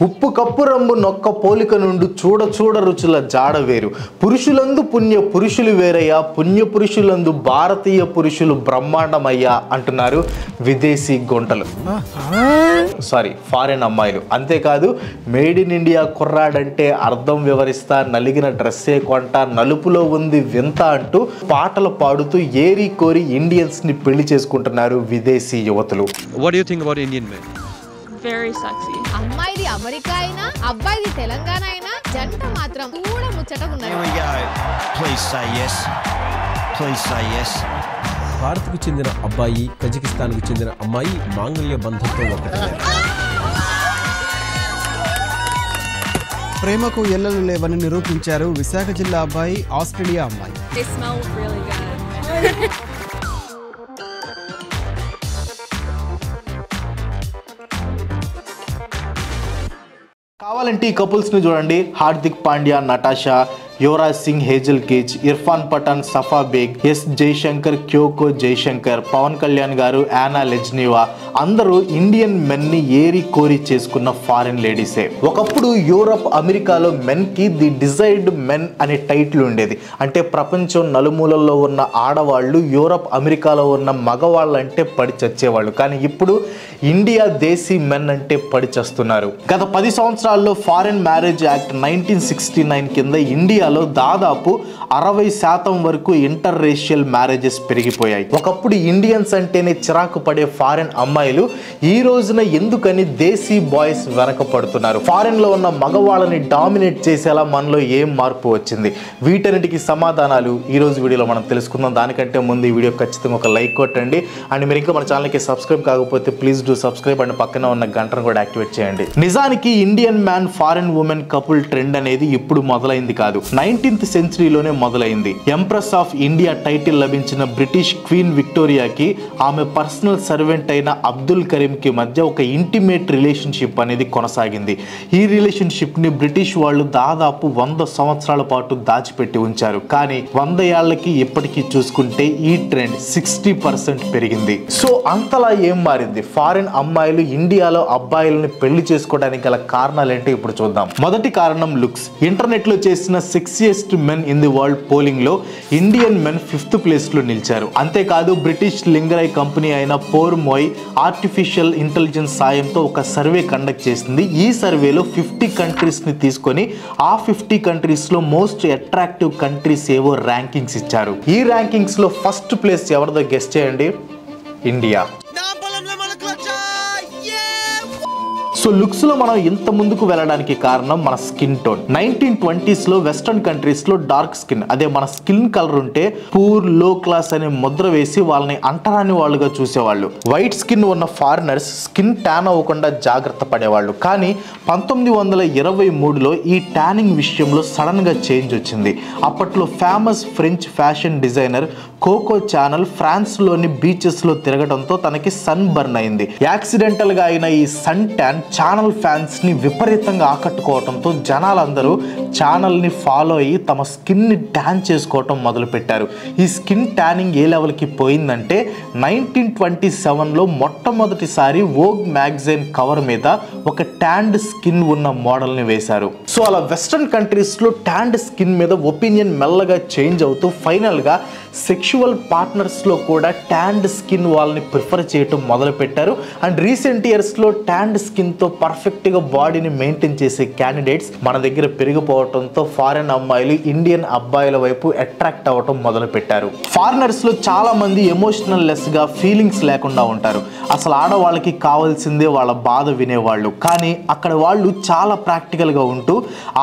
ఉప్పు కప్పు రంబు నొక్క పోలిక నుండి చూడ చూడ రుచుల జాడ వేరు పురుషులందు పుణ్య పురుషులు వేరయ్యా పుణ్య పురుషులందు భారతీయ పురుషులు బ్రహ్మాండమయ్యా అంటున్నారు విదేశీ గొంటలు ఫారెన్ అమ్మాయిలు. అంతేకాదు మేడ్ ఇన్ ఇండియా కుర్రాడంటే అర్థం వివరిస్తా నలిగిన డ్రెస్సే కొంట నలుపులో ఉంది వింత అంటూ పాటలు పాడుతూ ఏరి కోరి ఇండియన్స్ ని పెళ్లి చేసుకుంటున్నారు విదేశీ యువతులు. What do you think about Indian men? Very sexy. అమ్మాయిది అమెరికా అయినా అబ్బాయిది తెలంగాణ అయినా జంట మాత్రం కూడా ముచ్చటగా ఉన్నారు. Here we go. Please say yes. Please say yes. భారత్కు చెందిన అబ్బాయి కజకిస్తాన్కు చెందిన అమ్మాయి మాంగళ్య బంధంతో ఒకటి. ప్రేమకు ఎల్లలు లేవని నిరూపించారు విశాఖ జిల్లా అబ్బాయి ఆస్ట్రేలియా అమ్మాయి. They smell really good. కావాలంటే ఈ కపుల్స్ ని చూడండి. Hardik Pandya, Natasha, Yuvraj Singh, Hazel Keech, Irfan Pathan, Safa Baig, S Jaishankar, Kyoko Jaishankar, Pawan Kalyan garu, Yana లెజ్నివా అందరూ ఇండియన్ మెన్ ని ఏరి కోరి చేసుకున్న ఫారిన్ లేడీసే. ఒకప్పుడు యూరప్, అమెరికాలో మెన్ కి ది డిజైర్డ్ మెన్ అనే టైటిల్ ఉండేది. అంటే ప్రపంచం నలుమూలల్లో ఉన్న ఆడవాళ్ళు యూరప్, అమెరికాలో ఉన్న మగవాళ్ళంటే పడి చచ్చేవాళ్ళు. కానీ ఇప్పుడు ఇండియా దేశీ మెన్ అంటే పడి చస్తున్నారు. గత 10 సంవత్సరాల్లో ఫారిన్ మ్యారేజ్ యాక్ట్ 1969 కింద ఇండియాలో దాదాపు 60% వరకు ఇంటర్ రేషియల్ మ్యారేజెస్ పెరిగిపోయాయి. ఒకప్పుడు ఇండియన్స్ అంటేనే చిరాకు పడే ఫారిన్ అమ్మాయిలు ఈ రోజున ఎందుకని దేశీ బాయ్స్ వెనక పడుతున్నారు? ఫారిన్ లో ఉన్న మగవాళ్ళని డామినేట్ చేసేలా మనలో ఏం మార్పు వచ్చింది? వీటన్నిటికీ సమాధానాలు ఈ రోజు వీడియోలో మనం తెలుసుకుందాం. దానికంటే ముందు ఈ వీడియో ఖచ్చితంగా ఒక లైక్ కొట్టండి. అండ్ మీరు ఇంకా మన ఛానల్కి సబ్స్క్రైబ్ కాకపోతే ప్లీజ్ డూ సబ్స్క్రైబ్ అండ్ పక్కన ఉన్న గంటను కూడా యాక్టివేట్ చేయండి. నిజానికి Indian man foreign women couple trend అనేది ఇప్పుడు మొదలైంది కాదు, 19th సెంచరీలోనే మొదలైంది. ఎంప్రెస్ ఆఫ్ ఇండియా టైటిల్ లభించిన బ్రిటిష్ క్వీన్ విక్టోరియాకి ఆమె పర్సనల్ సర్వెంట్ అయిన అబ్దుల్ కరీం కి మధ్య ఒక ఇంటిమేట్ రిలేషన్షిప్ అనేది కొనసాగింది. ఈ రిలేషన్షిప్ ని బ్రిటిష్ వాళ్ళు దాదాపు 100 సంవత్సరాల పాటు దాచిపెట్టి ఉంచారు. కానీ 100 ఏళ్లకి ఇప్పటికీ చూసుకుంటే ఈ ట్రెండ్ 60% పెరిగింది. సో అంతలా ఏం మారింది? ఫారిన్ అమ్మాయిలు ఇండియాలో అబ్బాయిలని పెళ్లి చేసుకోవడానికి గల కారణాలు ఏంటో ఇప్పుడు చూద్దాం. మొదటి కారణం లుక్స్. ఇంటర్నెట్ లో చేసిన sexiest men in the world polling లో ఇండియన్ మెన్ 5th ప్లేస్ లో నిలిచారు. అంతేకాదు బ్రిటిష్ లింగరై కంపెనీ అయిన పోర్మోయ్ ఆర్టిఫిషియల్ ఇంటెలిజెన్స్ సాయంతో ఒక సర్వే కండక్ట్ చేసింది. ఈ సర్వేలో 50 కంట్రీస్ ని తీసుకొని ఆ 50 కంట్రీస్ లో మోస్ట్ అట్రాక్టివ్ కంట్రీస్ ఏవో ర్యాంకింగ్స్ ఇచ్చారు. ఈ ర్యాంకింగ్స్ లో ఫస్ట్ ప్లేస్ ఎవరిదో గెస్ చేయండి? ఇండియా. సో లుక్స్ లో మనం ఇంత ముందుకు వెళ్ళడానికి కారణం మన స్కిన్ టోన్. 1920s లో వెస్టర్న్ కంట్రీస్ లో డార్క్ స్కిన్, అదే మన స్కిన్ కలర్ ఉంటే పూర్, లో క్లాస్ అనే ముద్ర వేసి వాళ్ళని అంటరాని వాళ్ళుగా చూసేవాళ్ళు. వైట్ స్కిన్ ఉన్న ఫారినర్స్ స్కిన్ ట్యాన్ అవ్వకుండా జాగ్రత్త పడేవాళ్ళు. కానీ 1923లో ఈ ట్యానింగ్ విషయంలో సడన్ గా చేంజ్ వచ్చింది. అప్పట్లో famous French fashion designer Coco Chanel France లోని బీచెస్ లో తిరగడంతో తనకి సన్ బర్న్ అయింది. యాక్సిడెంటల్ గా అయిన ఈ సన్ ట్యాన్ ఛానల్ ఫ్యాన్స్ ని విపరీతంగా ఆకట్టుకోవడంతో జనాలందరూ ఛానల్ ని ఫాలో అయ్యి తమ స్కిన్ ని ట్యాన్ చేసుకోవటం మొదలు పెట్టారు. ఈ స్కిన్ ట్యానింగ్ ఏ లెవెల్ కి పోయిందంటే 1927లో మొట్టమొదటిసారి వోగ్ మ్యాగజైన్ కవర్ మీద ఒక ట్యాండ్ స్కిన్ ఉన్న మోడల్ ని వేశారు. సో అలా వెస్టర్న్ కంట్రీస్ లో ట్యాండ్ స్కిన్ మీద ఒపీనియన్ మెల్లగా చేంజ్ అవుతూ ఫైనల్ గా సెక్షువల్ పార్ట్నర్స్ లో కూడా ట్యాండ్ స్కిన్ వాళ్ళని ప్రిఫర్ చేయటం మొదలు పెట్టారు. అండ్ రీసెంట్ ఇయర్స్ లో ట్యాండ్ స్కిన్ తో పర్ఫెక్ట్ గా బాడీని మెయింటైన్ చేసే క్యాండిడేట్స్ మన దగ్గర పెరిగిపోవడంతో ఫారిన్ అమ్మాయిలు ఇండియన్ అబ్బాయిల వైపు అట్రాక్ట్ అవ్వటం మొదలు పెట్టారు. ఫారినర్స్ లో చాలా మంది ఎమోషనల్ లెస్ గా, ఫీలింగ్స్ లేకుండా ఉంటారు. అసలు ఆడవాళ్ళకి కావాల్సిందే వాళ్ళ బాధ వినేవాళ్ళు. కానీ అక్కడ వాళ్ళు చాలా ప్రాక్టికల్ గా ఉంటూ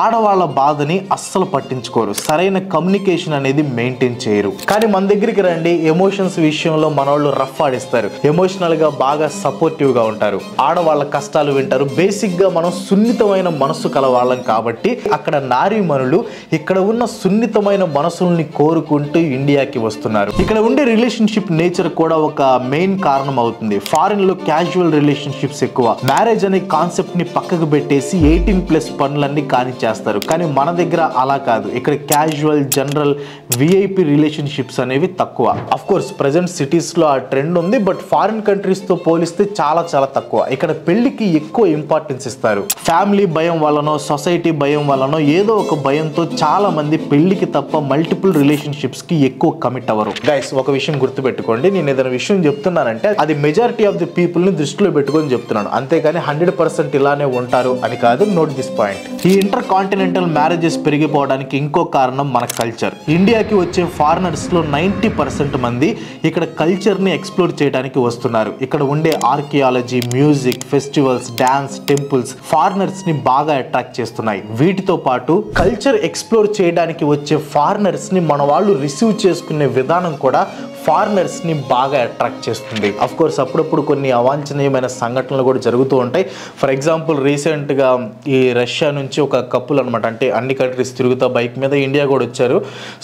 ఆడవాళ్ళ బాధని అస్సలు పట్టించుకోరు. సరైన కమ్యూనికేషన్ అనేది మెయింటైన్ చేయరు. కానీ మన దగ్గరికి రండి, ఎమోషన్స్ విషయంలో మనోళ్ళు రఫ్ ఆడిస్తారు. ఎమోషనల్ గా బాగా సపోర్టివ్ గా ఉంటారు. ఆడవాళ్ళ కష్టాలు వింటారు. బేసిక్ గా మనం సున్నితమైన మనసు కలవాళ్ళం కాబట్టి అక్కడ నారీమణులు ఇక్కడ ఉన్న సున్నితమైన మనసుల్ని కోరుకుంటూ ఇండియాకి వస్తున్నారు. ఇక్కడ ఉండే రిలేషన్షిప్ నేచర్ కూడా ఒక మెయిన్ కారణం అవుతుంది. ఫారిన్ లో క్యాజువల్ రిలేషన్షిప్స్ ఎక్కువ. మ్యారేజ్ అనే కాన్సెప్ట్ ని పక్కకు పెట్టేసి 18+ పనులన్నీ కానిచ్చేస్తారు. కానీ మన దగ్గర అలా కాదు. ఇక్కడ casual, general, VIP relationship relationships అనేవి తక్కువ. అఫ్ కోర్స్ ప్రెజెంట్ సిటీస్లో ఆ ట్రెండ్ ఉంది, బట్ ఫారిన్ కంట్రీస్తో పోలిస్తే చాలా చాలా తక్కువ. ఇక్కడ పెళ్లికి ఎక్కువ ఇంపార్టెన్స్ ఇస్తారు. ఫ్యామిలీ భయం వల్లనో సొసైటీ భయం వల్లనో ఏదో ఒక భయంతో చాలా మంది పెళ్లికి తప్ప మల్టిపుల్ రిలేషన్షిప్స్కి ఎక్కువ కమిట్ అవ్వరు. గైస్, ఒక విషయం గుర్తుపెట్టుకోండి, నేను ఏదైనా విషయం చెప్తున్నానంటే అది మెజారిటీ ఆఫ్ ది పీపుల్ని దృష్టిలో పెట్టుకొని చెప్తున్నాను, అంతేగాని 100% ఇలానే ఉంటారు అని కాదు. Note this point. ఈ ఇంటర్ కాంటినెంటల్ మ్యారేజెస్ పెరిగిపోవడానికి ఇంకో కారణం మన కల్చర్. ఇండియాకి వచ్చే ఫారినర్స్లో 90% మంది ఇక్కడ కల్చర్ని ఎక్స్ప్లోర్ చేయడానికి వస్తున్నారు. ఇక్కడ ఉండే archaeology, music, festivals, dance, temples foreigners ని బాగా అట్రాక్ట్ చేస్తున్నాయి. వీటితో పాటు కల్చర్ ఎక్స్ప్లోర్ చేయడానికి వచ్చే ఫారినర్స్ ని మన వాళ్ళు రిసీవ్ చేసుకునే విధానం కూడా ఫారినర్స్ ని బాగా అట్రాక్ట్ చేస్తుంది. అఫ్ కోర్స్ అప్పుడప్పుడు కొన్ని అవాంఛనీయమైన సంఘటనలు కూడా జరుగుతూ ఉంటాయి. ఫర్ ఎగ్జాంపుల్ రీసెంట్ గా ఈ రష్యా నుంచి ఒక కపుల్ అనమాట, అంటే అన్ని కంట్రీస్ తిరుగుతా బైక్ మీద ఇండియా కూడా వచ్చారు.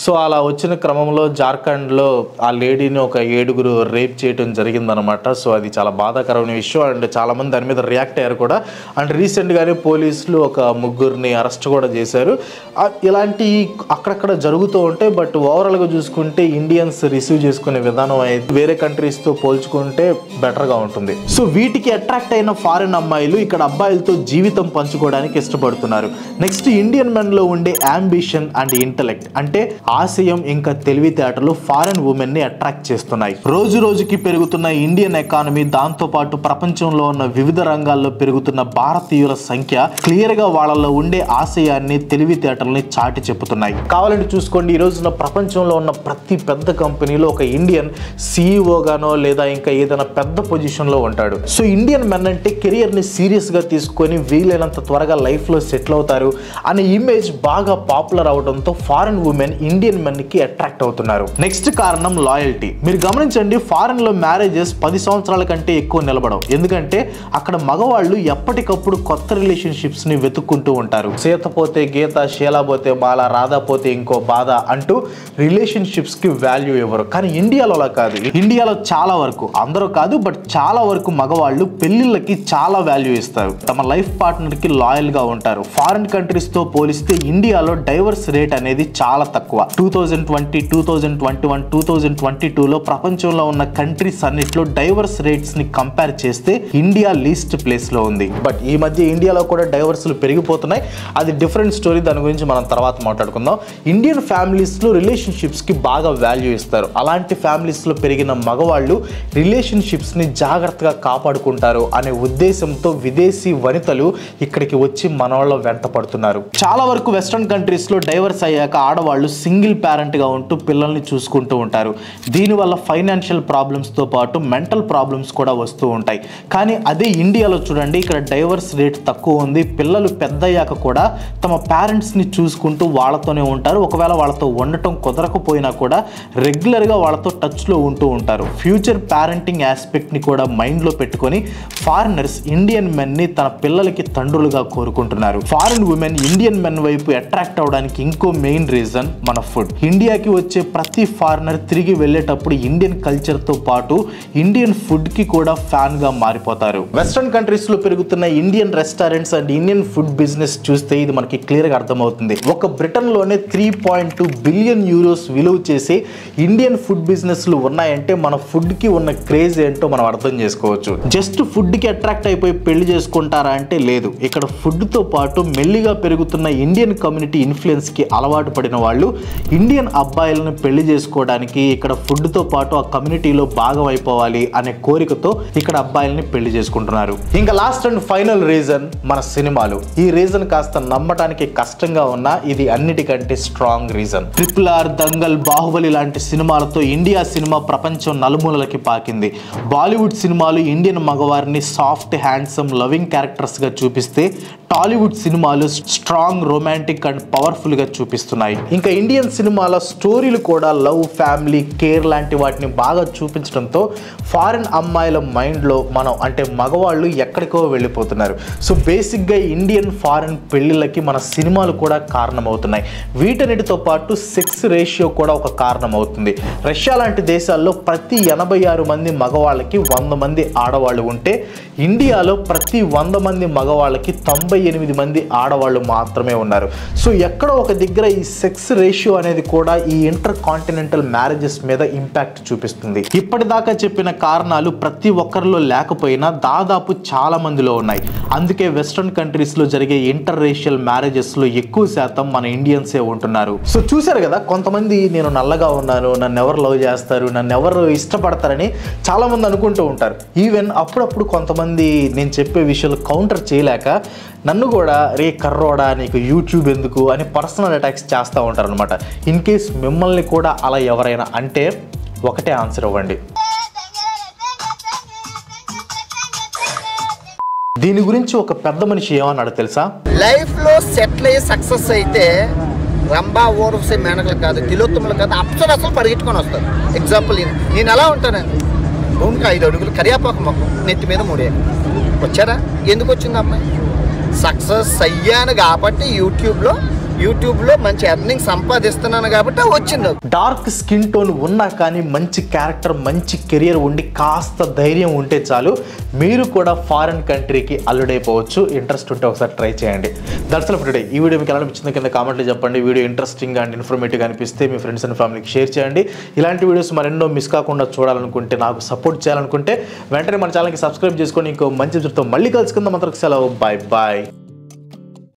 సో అలా వచ్చిన క్రమంలో జార్ఖండ్ లో ఆ లేడీని ఒక 7 రేప్ చేయడం జరిగిందనమాట. సో అది చాలా బాధాకరమైన విషయం అండ్ చాలా మంది దాని మీద రియాక్ట్ అయ్యారు కూడా. అండ్ రీసెంట్ గానే పోలీసులు ఒక 3 అరెస్ట్ కూడా చేశారు. ఇలాంటి అక్కడక్కడ జరుగుతూ ఉంటాయి. బట్ ఓవరాల్ గా చూసుకుంటే ఇండియన్స్ రిసీవ్ చేసుకునే విధానం అయితే వేరే కంట్రీస్ తో పోల్చుకుంటే బెటర్ గా ఉంటుంది. సో వీటికి అట్రాక్ట్ అయిన ఫారిన్ అమ్మాయిలు ఇక్కడ అబ్బాయిలతో జీవితం పంచుకోవడానికి ఇష్టపడుతున్నారు. నెక్స్ట్, ఇండియన్ మెన్ లో ఉండే అంబిషన్ అండ్ ఇంటెలెక్ట్, అంటే ఆశయం ఇంకా తెలివితేటలు ఫారిన్ ఉమెన్ ని అట్రాక్ట్ చేస్తున్నాయి. రోజు రోజుకి పెరుగుతున్న ఇండియన్ ఎకానమీ, దాంతో పాటు ప్రపంచంలో ఉన్న వివిధ రంగాల్లో పెరుగుతున్న భారతీయుల సంఖ్య క్లియర్ గా వాళ్ళలో ఉండే ఆశయాన్ని, తెలివితేటల్ని చాటి చెప్పుతున్నాయి. కావాలంటే చూసుకోండి, ఈ రోజున ప్రపంచంలో ఉన్న ప్రతి పెద్ద కంపెనీలో ఒక ఇండియన్ CEO గానో లేదా ఇంకా ఏదైనా పెద్ద పొజిషన్ లో ఉంటాడు. సో ఇండియన్ మెన్ అంటే కెరియర్ ని సీరియస్ గా తీసుకొని వీలైనంత త్వరగా లైఫ్ లో సెటిల్ అవుతారు అనే ఇమేజ్ బాగా పాపులర్ అవడంతో ఫారిన్ ఉమెన్ ఇండియన్ మెన్ కి అట్రాక్ట్ అవుతున్నారు. నెక్స్ట్ కారణం లాయల్టీ. మీరు గమనించండి, ఫారిన్ లో మ్యారేజెస్ 10 సంవత్సరాల కంటే ఎక్కువ నిలబడవు. ఎందుకంటే అక్కడ మగవాళ్ళు ఎప్పటికప్పుడు కొత్త రిలేషన్షిప్స్ ని వెతుక్కుంటూ ఉంటారు. సీత పోతే గీత, శీలా పోతే బాల, రాధా పోతే ఇంకో బాధ అంటూ రిలేషన్షిప్స్ కి వాల్యూ ఇవ్వరు. కానీ ఇండియాలో అలా కాదు. ఇండియాలో చాలా వరకు, అందరూ కాదు బట్ చాలా వరకు మగవాళ్ళు పెళ్లిళ్ళకి చాలా వాల్యూ ఇస్తారు. తమ లైఫ్ పార్ట్నర్ కి లాయల్ గా ఉంటారు. ఫారిన్ కంట్రీస్ తో పోలిస్తే ఇండియాలో డైవర్స్ రేట్ అనేది చాలా తక్కువ. 2020, 2021, 2022లో ప్రపంచంలో ఉన్న కంట్రీస్ అన్నిట్లో డైవర్స్ రేట్స్ ని కంపేర్ చేస్తే ఇండియా లీస్ట్ ప్లేస్ లో ఉంది. బట్ ఈ మధ్య ఇండియాలో కూడా డైవర్స్లు పెరిగిపోతున్నాయి. అది డిఫరెంట్ స్టోరీ, దాని గురించి మనం తర్వాత మాట్లాడుకుందాం. ఇండియన్ ఫ్యామిలీస్ లో రిలేషన్షిప్స్ కి బాగా వాల్యూ ఇస్తారు. అలాంటి ఫ్యామిలీస్ లో పెరిగిన మగవాళ్ళు రిలేషన్షిప్స్ ని జాగ్రత్తగా కాపాడుకుంటారు అనే ఉద్దేశంతో విదేశీ వనితలు ఇక్కడికి వచ్చి మన వాళ్ళ వెంట పడుతున్నారు. చాలా వరకు వెస్ట్రన్ కంట్రీస్ లో డైవర్స్ అయ్యాక ఆడవాళ్ళు సింగిల్ పేరెంట్ గా ఉంటూ పిల్లల్ని చూసుకుంటూ ఉంటారు. దీనివల్ల ఫైనాన్షియల్ ప్రాబ్లమ్స్ తో పాటు మెంటల్ ప్రాబ్లమ్స్ కూడా వస్తూ ఉంటాయి. కానీ అదే ఇండియాలో చూడండి, ఇక్కడ డైవర్స్ రేట్ తక్కువ ఉంది. పిల్లలు పెద్దయ్యాక కూడా తమ పేరెంట్స్ ని చూసుకుంటూ వాళ్ళతోనే ఉంటారు. ఒకవేళ వాళ్ళతో ఉండటం కుదరకపోయినా కూడా రెగ్యులర్ గా వాళ్ళతో టచ్ లో ఉంటూ ఉంటారు. ఫ్యూచర్ పేరెంటింగ్ ఆస్పెక్ట్ ని కూడా మైండ్ లో పెట్టుకొని ఫారినర్స్ ఇండియన్ మెన్ ని తన పిల్లలకి తండ్రులుగా కోరుకుంటున్నారు. ఫారిన్ ఉమెన్ ఇండియన్ మెన్ వైపు అట్రాక్ట్ అవడానికి ఇంకో మెయిన్ రీజన్ మన ఫుడ్. ఇండియాకి వచ్చే ప్రతి ఫారినర్ తిరిగి వెళ్ళేటప్పుడు ఇండియన్ కల్చర్ తో పాటు ఇండియన్ ఫుడ్ కి కూడా ఫ్యాన్ గా మారిపోతారు. వెస్ట్రన్ కంట్రీస్ లో పెరుగుతున్న Indian restaurants and Indian food business చూస్తే ఇది మనకి క్లియర్ గా అర్థమవుతుంది. ఒక బ్రిటన్ లోనే 3.2 బిలియన్ యూరోస్ విలువ చేసే ఇండియన్ ఫుడ్ బిజినెస్ లు ఉన్నాయంటే మన ఫుడ్ కి ఉన్న క్రేజ్ ఏంటో మనం అర్థం చేసుకోవచ్చు. జస్ట్ ఫుడ్ కి అట్రాక్ట్ అయిపోయి పెళ్లి చేసుకుంటారా అంటే లేదు. ఇక్కడ ఫుడ్ తో పాటు మెల్లిగా పెరుగుతున్న ఇండియన్ కమ్యూనిటీ ఇన్ఫ్లుయెన్స్ కి అలవాటు పడిన వాళ్ళు ఇండియన్ అబ్బాయిలను పెళ్లి చేసుకోవడానికి ఇక్కడ ఫుడ్ తో పాటు ఆ కమ్యూనిటీలో భాగం అయిపోవాలి అనే కోరికతో ఇక్కడ అబ్బాయిల్ని పెళ్లి చేసుకుంటున్నారు. ఇంకా లాస్ట్ అండ్ ఫైనల్ రీజన్ మన సినిమాలు. ఈ రీజన్ కాస్త నమ్మటానికి కష్టంగా ఉన్నా ఇది అన్నిటికంటే strong reason. RRR, Dangal, Baahubali లాంటి సినిమాలతో ఇండియా సినిమా ప్రపంచం నలుమూలలకి పాకింది. బాలీవుడ్ సినిమాలు ఇండియన్ మగవారిని సాఫ్ట్, హ్యాండ్సమ్, లవింగ్ క్యారెక్టర్స్ గా చూపిస్తే టాలీవుడ్ సినిమాలు స్ట్రాంగ్, రొమాంటిక్ అండ్ పవర్ఫుల్ గా చూపిస్తున్నాయి. ఇంకా ఇండియన్ సినిమాల స్టోరీలు కూడా లవ్, ఫ్యామిలీ, కేర్ లాంటి వాటిని బాగా చూపించడంతో ఫారిన్ అమ్మాయిల మైండ్ లో మనం అంటే మగవాళ్ళు ఎక్కడికో వెళ్ళిపోతున్నారు. సో బేసిక్ గా ఇండియన్ ఫారిన్ పెళ్లిళ్ళకి మన సినిమాలు కూడా కారణమవుతున్నాయి. వీటన్నిటితో పాటు సెక్స్ రేషియో కూడా ఒక కారణం అవుతుంది. రష్యా రష్యా లాంటి దేశాల్లో ప్రతి 86 మంది మగవాళ్ళకి 100 మంది ఆడవాళ్ళు ఉంటే ఇండియాలో ప్రతి 100 మంది మగవాళ్ళకి 98 మంది ఆడవాళ్ళు మాత్రమే ఉన్నారు. సో ఎక్కడో ఒక దగ్గర ఈ సెక్స్ రేషియో అనేది కూడా ఈ ఇంటర్ కాంటినెంటల్ మ్యారేజెస్ మీద ఇంపాక్ట్ చూపిస్తుంది. ఇప్పటిదాకా చెప్పిన కారణాలు ప్రతి ఒక్కరిలో లేకపోయినా దాదాపు చాలా మందిలో ఉన్నాయి. అందుకే వెస్ట్రన్ కంట్రీస్లో జరిగే ఇంటర్ రేషియల్ మ్యారేజెస్లో ఎక్కువ శాతం మన ఇండియన్సే ఉంటున్నారు. సో చూశారు కదా, కొంతమంది నేను నల్లగా ఉన్నాను, నన్ను ఎవరు లవ్ చేస్తారు, నన్ను ఎవరు ఇష్టపడతారని చాలామంది అనుకుంటూ ఉంటారు. ఈవెన్ అప్పుడప్పుడు కొంతమంది నేను చెప్పే విషయాలు కౌంటర్ చేయలేక నన్ను కూడా రే కర్రోడా నీకు యూట్యూబ్ ఎందుకు అని పర్సనల్ అటాక్స్ చేస్తూ ఉంటారు అనమాట. ఇన్ కేస్ మిమ్మల్ని కూడా అలా ఎవరైనా అంటే ఒకటే ఆన్సర్ ఇవ్వండి. దీని గురించి ఒక పెద్ద మనిషి ఏమన్నాడు తెలుసా? లైఫ్లో సెటిల్ అయ్యి సక్సెస్ అయితే రంభా ఓర్వశి మేనకలు కాదు, తిలోత్తములు కాదు, అసలు పరిగెట్టుకొని వస్తారు. ఎగ్జాంపుల్ నేను ఎలా ఉంటానండి, భూమికి 5 అడుగులు కరియాపాకు మొక్క నెత్తి మీద 3 వచ్చారా? ఎందుకు వచ్చింది అమ్మాయి? సక్సెస్ అయ్యాను కాబట్టి యూట్యూబ్లో మంచి ఎర్నింగ్ సంపాదిస్తున్నాను కాబట్టి వచ్చింది. డార్క్ స్కిన్ టోన్ ఉన్నా కానీ మంచి క్యారెక్టర్, మంచి కెరియర్ ఉండి కాస్త ధైర్యం ఉంటే చాలు మీరు కూడా ఫారెన్ కంట్రీకి అల్లుడైపోవచ్చు. ఇంట్రెస్ట్ ఉంటే ఒకసారి ట్రై చేయండి. That's all for today. ఈ వీడియో మీకు ఎలా అనిపించింది కింద కామెంట్లో చెప్పండి. వీడియో ఇంట్రెస్టింగ్ అండ్ ఇన్ఫర్మేటివ్గా అనిపిస్తే మీ ఫ్రెండ్స్ అండ్ ఫ్యామిలీకి షేర్ చేయండి. ఇలాంటి వీడియోస్ మరెన్నో మిస్ కాకుండా చూడాలనుకుంటే, నాకు సపోర్ట్ చేయాలనుకుంటే వెంటనే మన ఛానల్కి సబ్స్క్రైబ్ చేసుకొని ఇంకో మంచి విషయంతో మళ్ళీ కలుసుకుందాం. అంతవరకు సెలవు. Bye bye.